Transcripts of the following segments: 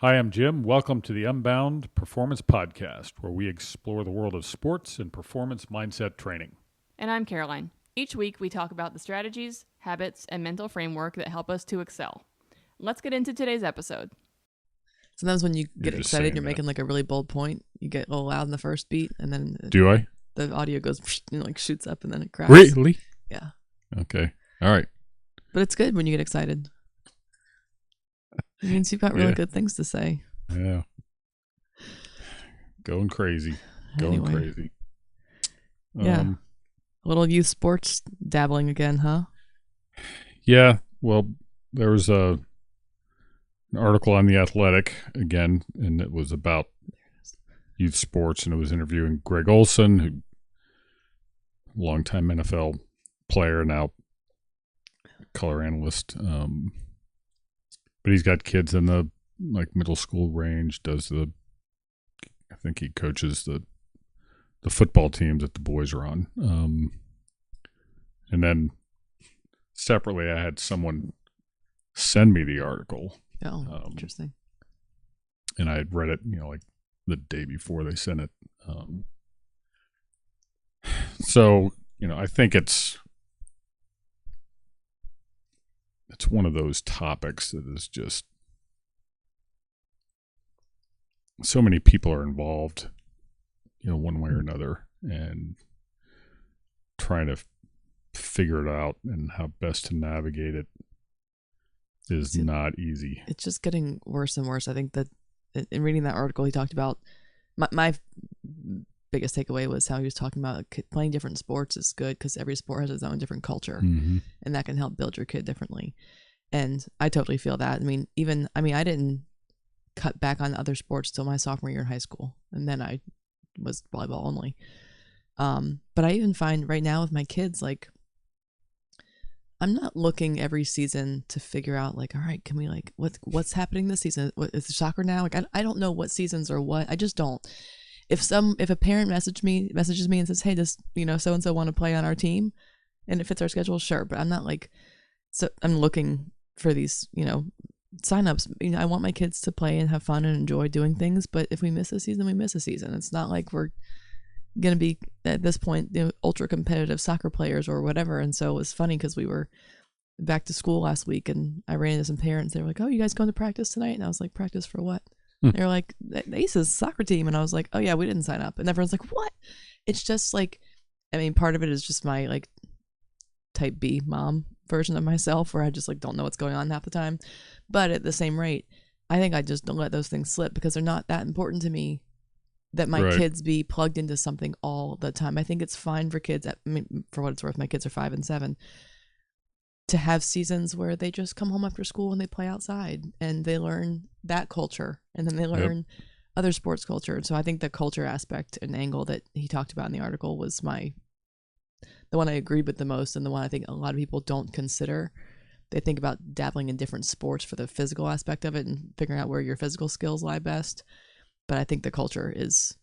Hi, I'm Jim. Welcome to the Unbound Performance Podcast, where we explore the world of sports and performance mindset training. And I'm Caroline. Each week we talk about the strategies, habits, and mental framework that help us to excel. Let's get into today's episode. Sometimes when you get just excited, saying you're that. making like a really bold point. You get a little loud in the first beat, and then Do I? the audio goes, like shoots up, and then it cracks. Really? Yeah. Okay. All right. But it's good when you get excited. It means you've got really good things to say. Yeah. Going crazy. Anyway. Crazy. Yeah. A little youth sports dabbling again, huh? Yeah. Well, there was an article on The Athletic again, and it was about youth sports, and it was interviewing Greg Olsen, who longtime NFL player, now color analyst. But he's got kids in the middle school range. I think he coaches the football teams that the boys are on. And then separately, I had someone send me the article. Oh, interesting. And I had read it, like the day before they sent it. So, I think it's one of those topics that is just so many people are involved, one way or another, and trying to figure it out and how best to navigate it is not easy. It's just getting worse and worse. I think that in reading that article, he talked about my biggest takeaway was how he was talking about playing different sports is good because every sport has its own different culture, and that can help build your kid differently. And I totally feel that. I didn't cut back on other sports till my sophomore year in high school, and then I was volleyball only. But I even find right now with my kids, like, I'm not looking every season to figure out, like, all right, can we, like, what's happening this season? What is soccer now? Like, I don't know what seasons or what. I just don't. If a parent messages me and says, hey, does so and so want to play on our team, and it fits our schedule, sure. But I'm not like, so I'm looking for these signups. I want my kids to play and have fun and enjoy doing things. But if we miss a season, we miss a season. It's not like we're gonna be at this point ultra competitive soccer players or whatever. And so it was funny because we were back to school last week, and I ran into some parents. They were like, oh, you guys going to practice tonight? And I was like, practice for what? They were like, the Aces soccer team. And I was like, oh yeah, we didn't sign up. And everyone's like, what? It's just like, part of it is just my like type B mom version of myself where I just like don't know what's going on half the time. But at the same rate, I think I just don't let those things slip because they're not that important to me that my kids be plugged into something all the time. I think it's fine for kids, for what it's worth, my kids are 5 and 7, to have seasons where they just come home after school and they play outside and they learn that culture, and then they learn other sports culture. And so I think the culture aspect and angle that he talked about in the article was the one I agreed with the most, and the one I think a lot of people don't consider. They think about dabbling in different sports for the physical aspect of it and figuring out where your physical skills lie best. But I think the culture is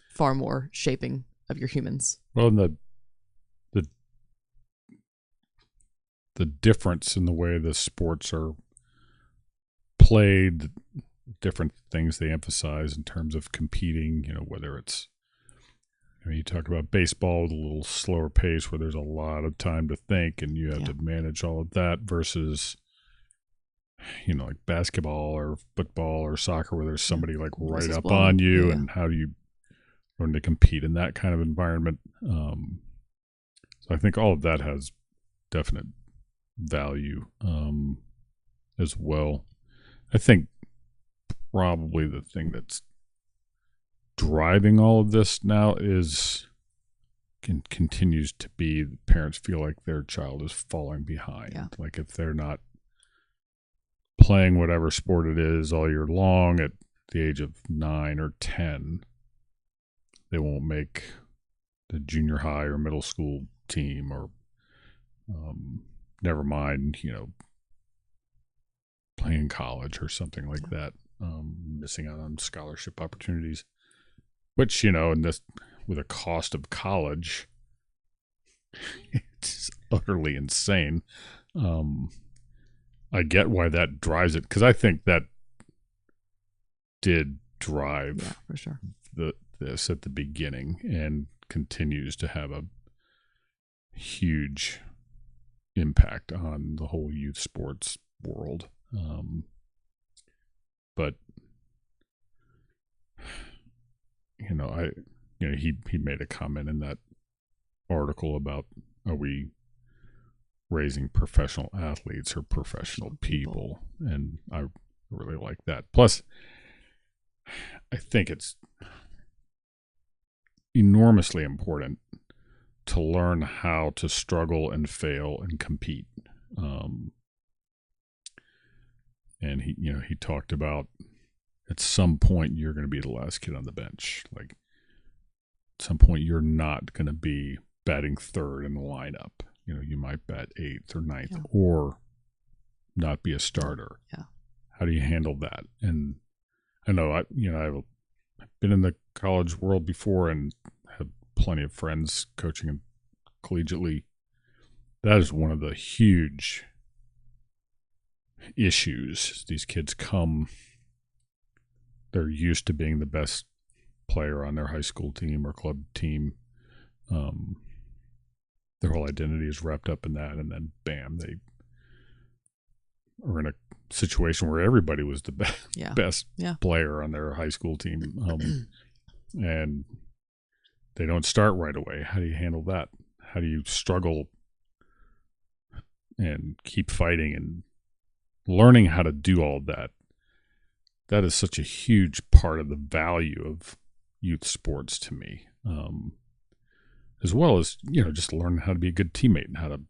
far more shaping of your humans. Well, and the difference in the way the sports are played, different things they emphasize in terms of competing, whether it's, you talk about baseball with a little slower pace where there's a lot of time to think and you have to manage all of that versus, like basketball or football or soccer where there's somebody like right up on you, and how do you learn to compete in that kind of environment. So I think all of that has definite value as well. I think probably the thing that's driving all of this now continues to be parents feel like their child is falling behind. Like if they're not playing whatever sport it is all year long at the age of 9 or 10, they won't make the junior high or middle school team, or never mind, playing college or something like that, missing out on scholarship opportunities, which, in this, with a cost of college, it's utterly insane. I get why that drives it, because I think that did drive for sure. this at the beginning and continues to have a huge impact on the whole youth sports world. But he made a comment in that article about, are we raising professional athletes or professional people? And I really like that. Plus, I think it's enormously important to learn how to struggle and fail and compete. And he talked about, at some point you're going to be the last kid on the bench. Like, at some point you're not going to be batting third in the lineup. You might bat eighth or ninth, or not be a starter. Yeah. How do you handle that? And I know I've been in the college world before and have plenty of friends coaching collegiately. That is one of the huge issues. These kids come, they're used to being the best player on their high school team or club team. Their whole identity is wrapped up in that, and then bam, they are in a situation where everybody was the best player on their high school team, and they don't start right away. How do you handle that? How do you struggle and keep fighting and learning how to do all that? That is such a huge part of the value of youth sports to me, as well as just learning how to be a good teammate and how to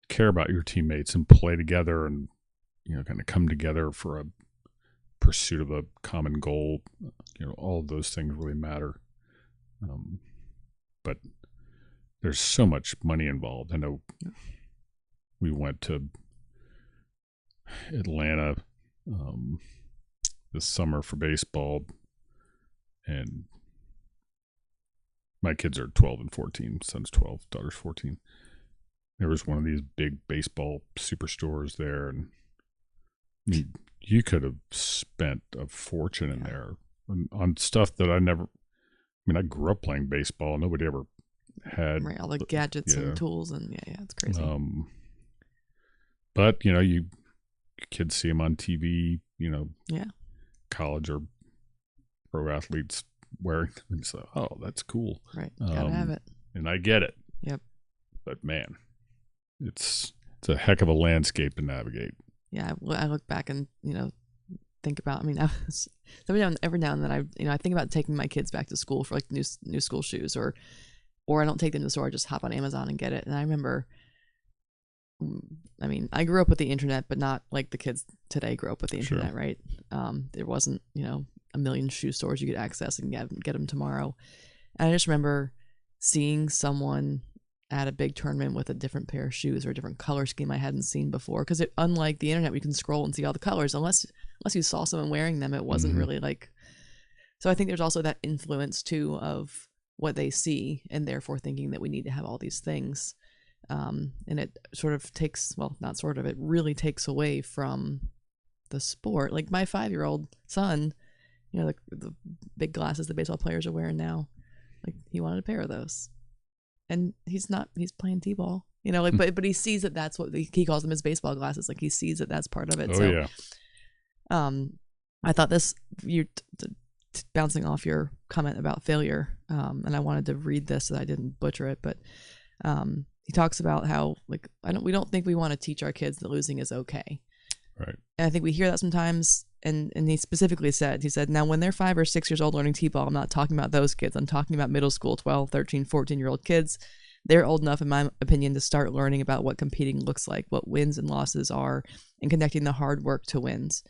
care about your teammates and play together and kind of come together for a pursuit of a common goal. All of those things really matter. But there's so much money involved. I know we went to Atlanta this summer for baseball, and my kids are 12 and 14. Son's 12, daughter's 14. There was one of these big baseball superstores there, and you could have spent a fortune in there on stuff that I grew up playing baseball. Nobody ever had all the gadgets and tools, and it's crazy. But kids see them on TV, college or pro athletes wearing them, and so, oh, that's cool. Right, gotta have it. And I get it. Yep. But man, it's a heck of a landscape to navigate. Yeah, I look back and think about. Every now and then I think about taking my kids back to school for like new school shoes, or I don't take them to the store. I just hop on Amazon and get it. And I remember, I grew up with the internet, but not like the kids today grew up with the internet, right? There wasn't a million shoe stores you could access and get them tomorrow. And I just remember seeing someone at a big tournament with a different pair of shoes or a different color scheme I hadn't seen before. Because unlike the internet, we can scroll and see all the colors. Unless you saw someone wearing them, it wasn't really like. So I think there's also that influence too of what they see, and therefore thinking that we need to have all these things. And it sort of takes, well, not sort of, it really takes away from the sport. Like my 5-year-old son, the big glasses the baseball players are wearing now, like he wanted a pair of those. And he's playing t-ball, but he sees that that's what he calls them, his baseball glasses. Like he sees that that's part of it. I thought this, you're bouncing off your comment about failure. And I wanted to read this so that I didn't butcher it, but, he talks about how we don't think we want to teach our kids that losing is okay. Right. And I think we hear that sometimes. And he specifically said, now when they're 5 or 6 years old learning t-ball, I'm not talking about those kids. I'm talking about middle school, 12, 13, 14-year-old kids. They're old enough, in my opinion, to start learning about what competing looks like, what wins and losses are, and connecting the hard work to wins.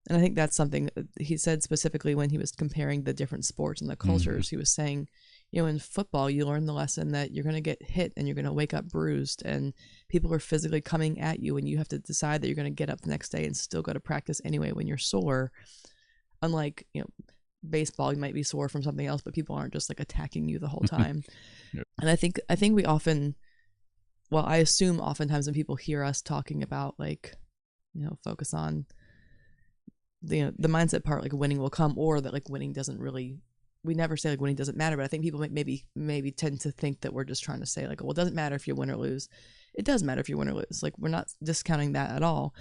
And I think that's something he said specifically when he was comparing the different sports and the cultures. He was saying, in football, you learn the lesson that you're going to get hit and you're going to wake up bruised, and people are physically coming at you, and you have to decide that you're going to get up the next day and still go to practice anyway when you're sore. Unlike, baseball, you might be sore from something else, but people aren't just like attacking you the whole time. Yep. And I think we often, I assume oftentimes when people hear us talking about focus on the mindset part, like winning will come, or that like winning doesn't really. We never say like winning doesn't matter, but I think people maybe tend to think that we're just trying to say like, well, it doesn't matter if you win or lose. It does matter if you win or lose. Like, we're not discounting that at all,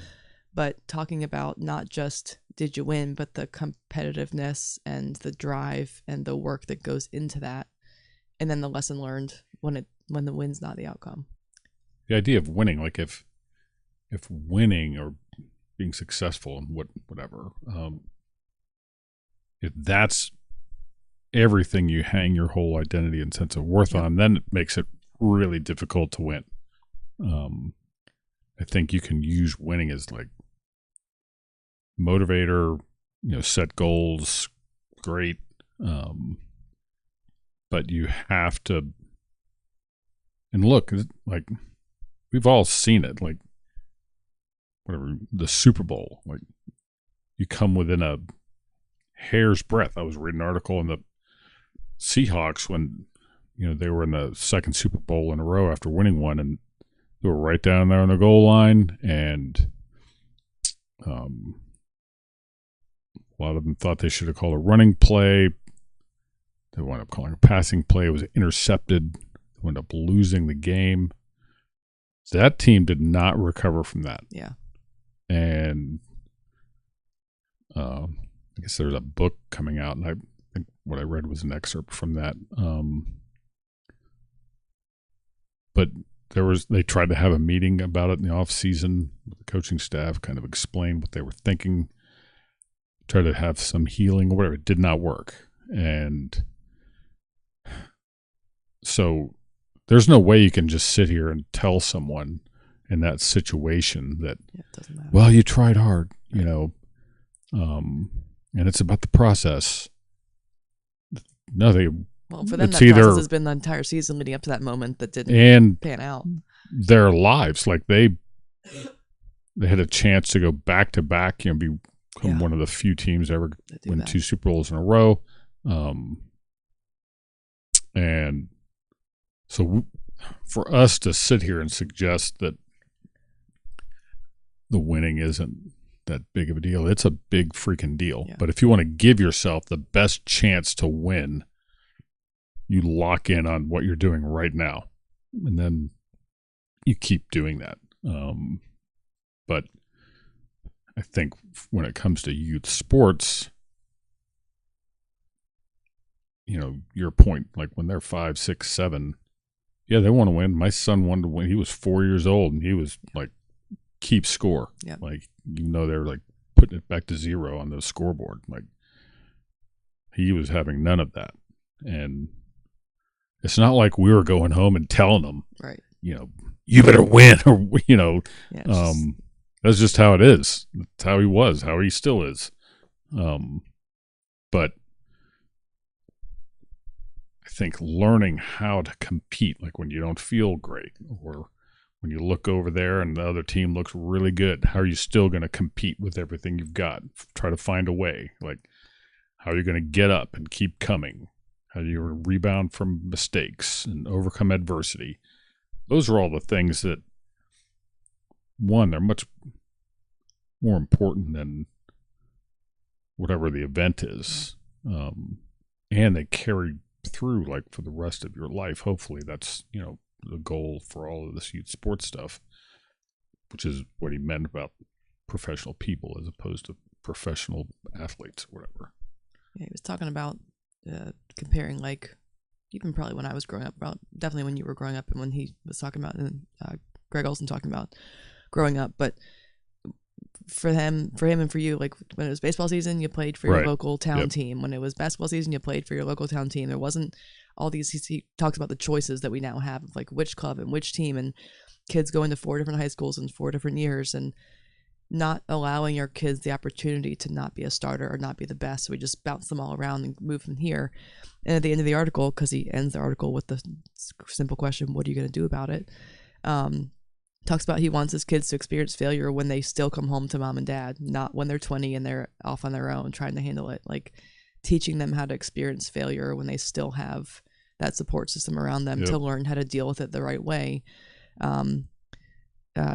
but talking about not just did you win, but the competitiveness and the drive and the work that goes into that, and then the lesson learned when the win's not the outcome. The idea of winning, like if winning or being successful and whatever, if that's everything you hang your whole identity and sense of worth on, then it makes it really difficult to win. I think you can use winning as like motivator, set goals, great. But you have to, and look, like we've all seen it, like whatever, the Super Bowl, like you come within a hair's breadth. I was reading an article in the Seahawks when they were in the second Super Bowl in a row after winning one, and they were right down there on the goal line, and a lot of them thought they should have called a running play. They wound up calling a passing play. It was intercepted. They wound up losing the game. That team did not recover from that. Yeah. And I guess there's a book coming out, and I think what I read was an excerpt from that. But they tried to have a meeting about it in the off season with the coaching staff, kind of explain what they were thinking, try to have some healing or whatever. It did not work. And so there's no way you can just sit here and tell someone in that situation that, it doesn't matter. Well, you tried hard, and it's about the process. No, for them, that process has been the entire season leading up to that moment that didn't pan out. Their lives, like they had a chance to go back to back, become one of the few teams ever win 2 Super Bowls in a row. And so for us to sit here and suggest that the winning isn't that big of a deal, it's a big freaking deal. Yeah. But if you want to give yourself the best chance to win, you lock in on what you're doing right now, and then you keep doing that. But I think when it comes to youth sports, your point, like when they're 5, 6, 7, yeah, they want to win. My son wanted to win. He was 4 years old, and he was like, keep score. Yep. Like, they were like putting it back to 0 on the scoreboard. Like, he was having none of that. And it's not like we were going home and telling him, right, you better win, or, that's just how it is. That's how he was, how he still is. But I think learning how to compete, like when you don't feel great, or when you look over there and the other team looks really good, how are you still going to compete with everything you've got? Try to find a way. Like, how are you going to get up and keep coming? How do you rebound from mistakes and overcome adversity? Those are all the things that, one, they're much more important than whatever the event is. And they carry through like for the rest of your life. Hopefully that's, the goal for all of this youth sports stuff, which is what he meant about professional people as opposed to professional athletes or whatever. Yeah, he was talking about comparing, like, even probably when I was growing up, definitely when you were growing up, and when he was talking about, and Greg Olsen talking about growing up. But for him and for you, like when it was baseball season, you played for your local town team. When it was basketball season, you played for your local town team. There wasn't all these, he talks about the choices that we now have of like which club and which team, and kids going to 4 different high schools in 4 different years, and not allowing your kids the opportunity to not be a starter or not be the best. So we just bounce them all around and move from here. And at the end of the article, because he ends the article with the simple question, what are you going to do about it? Talks about he wants his kids to experience failure when they still come home to mom and dad, not when they're 20 and they're off on their own trying to handle it. Like teaching them how to experience failure when they still have that support system around them to learn how to deal with it the right way.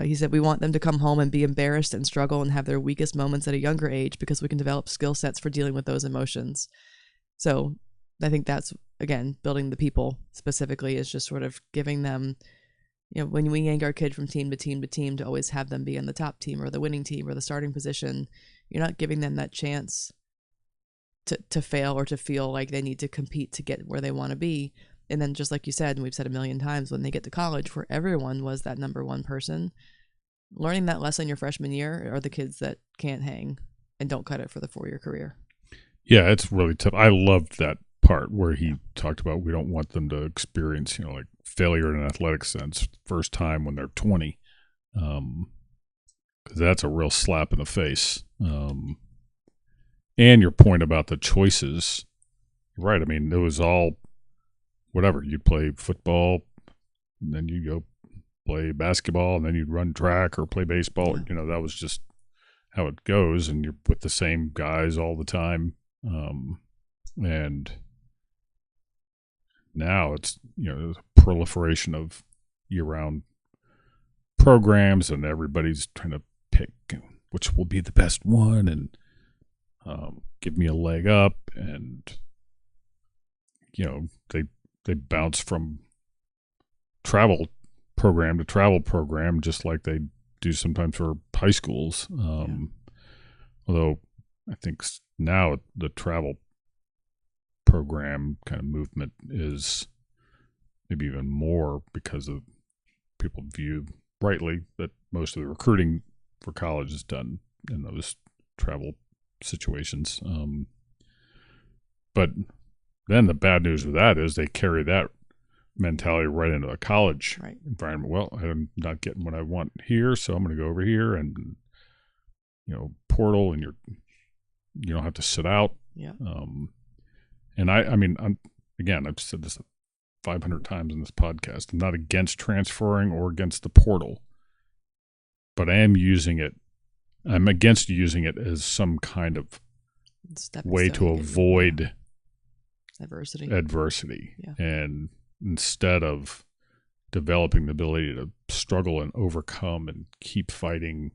he said, we want them to come home and be embarrassed and struggle and have their weakest moments at a younger age because we can develop skill sets for dealing with those emotions. So I think that's, again, building the people specifically is just sort of giving them, when we yank our kid from team to team to team to always have them be in the top team or the winning team or the starting position, you're not giving them that chance to fail or to feel like they need to compete to get where they want to be. And then just like you said, and we've said a million times, when they get to college where everyone was that number one person, learning that lesson your freshman year are the kids that can't hang and don't cut it for the 4-year career. Yeah, it's really tough. I loved that part where he talked about we don't want them to experience, like failure in an athletic sense first time when they're 20. Because that's a real slap in the face. And your point about the choices, right? I mean, it was all whatever. You'd play football, and then you go play basketball, and then you'd run track or play baseball. Yeah. That was just how it goes, and you're with the same guys all the time. And now it's, there's a proliferation of year-round programs, and everybody's trying to pick which will be the best one and give me a leg up. And, they bounce from travel program to travel program, just like they do sometimes for high schools. Although I think now the travel program kind of movement is maybe even more because of people view rightly that most of the recruiting for college is done in those travel situations. But then the bad news with that is they carry that mentality right into a college environment. Well, I'm not getting what I want here, so I'm going to go over here and, portal, and you don't have to sit out. Yeah. And I've said this 500 times in this podcast. I'm not against transferring or against the portal, but I am using it. I'm against using it as some kind of way to avoid adversity. Yeah. And instead of developing the ability to struggle and overcome and keep fighting,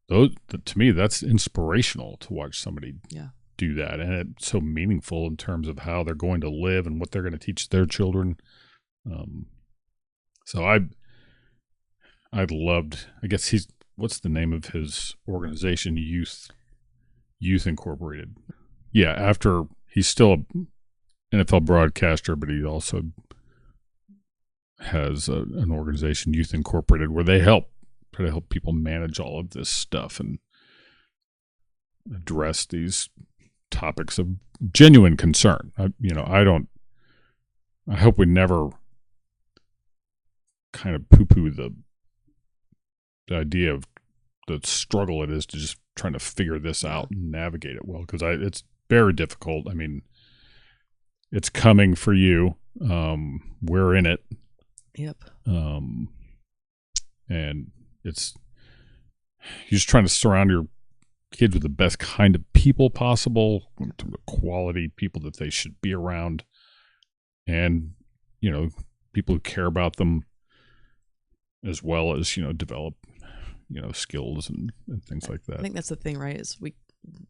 to me, that's inspirational to watch somebody do that. And it's so meaningful in terms of how they're going to live and what they're going to teach their children. So I loved, I guess what's the name of his organization? Youth Incorporated. Yeah. After he's still an NFL broadcaster, but he also has an organization, Youth Incorporated, where they try to help people manage all of this stuff and address these topics of genuine concern. I hope we never kind of poo-poo the idea of the struggle it is to just trying to figure this out and navigate it well, because it's very difficult. I mean, it's coming for you. We're in it. Yep. And you're just trying to surround your kids with the best kind of people possible, quality people that they should be around, and people who care about them, as well as develop skills and things like that. I think that's the thing, right? Is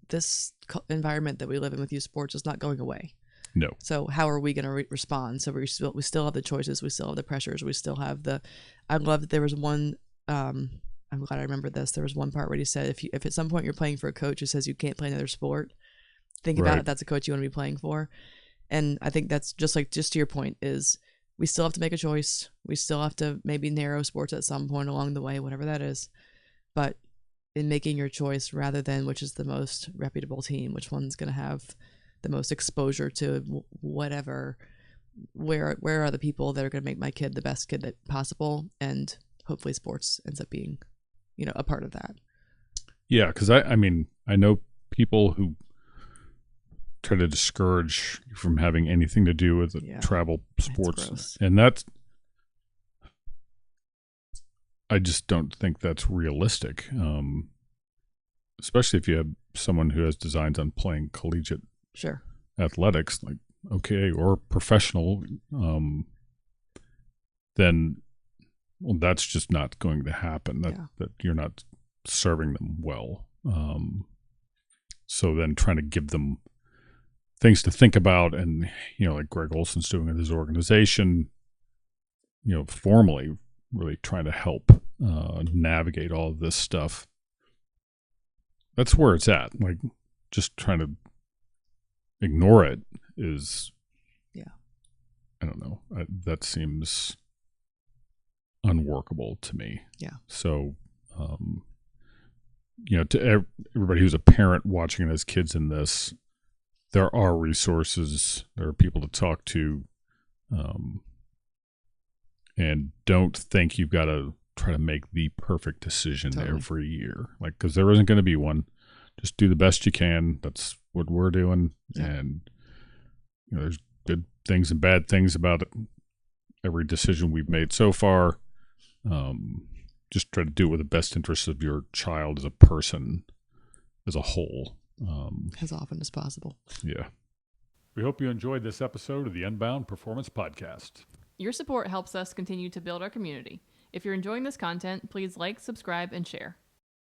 this environment that we live in with youth sports is not going away. No. So how are we going to respond? So we still have the choices, we still have the pressures, we still have I love that there was one. I'm glad I remember this. There was one part where he said, if at some point you're playing for a coach who says you can't play another sport, think about if that's a coach you want to be playing for. And I think that's just to your point, is we still have to make a choice. We still have to maybe narrow sports at some point along the way, whatever that is. But in making your choice, rather than which is the most reputable team, which one's going to have the most exposure to whatever, where are the people that are going to make my kid the best kid that possible, and hopefully sports ends up being a part of that. Yeah, because I know people who try to discourage you from having anything to do with travel sports, and I just don't think that's realistic, especially if you have someone who has designs on playing collegiate athletics, or professional. Then well, that's just not going to happen. That you're not serving them well. So then trying to give them things to think about, and like Greg Olsen's doing in his organization, formally really trying to help navigate all of this stuff. That's where it's at. Like, just trying to ignore it is, I don't know. That seems unworkable to me. Yeah. So, to everybody who's a parent watching and has kids in this, there are resources, there are people to talk to, and don't think you've got to try to make the perfect decision every year. Like, because there isn't going to be one. Just do the best you can. That's what we're doing. Yeah. And there's good things and bad things about it. Every decision we've made so far. Just try to do it with the best interests of your child as a person, as a whole. As often as possible. Yeah. We hope you enjoyed this episode of the Unbound Performance Podcast. Your support helps us continue to build our community. If you're enjoying this content, please like, subscribe, and share.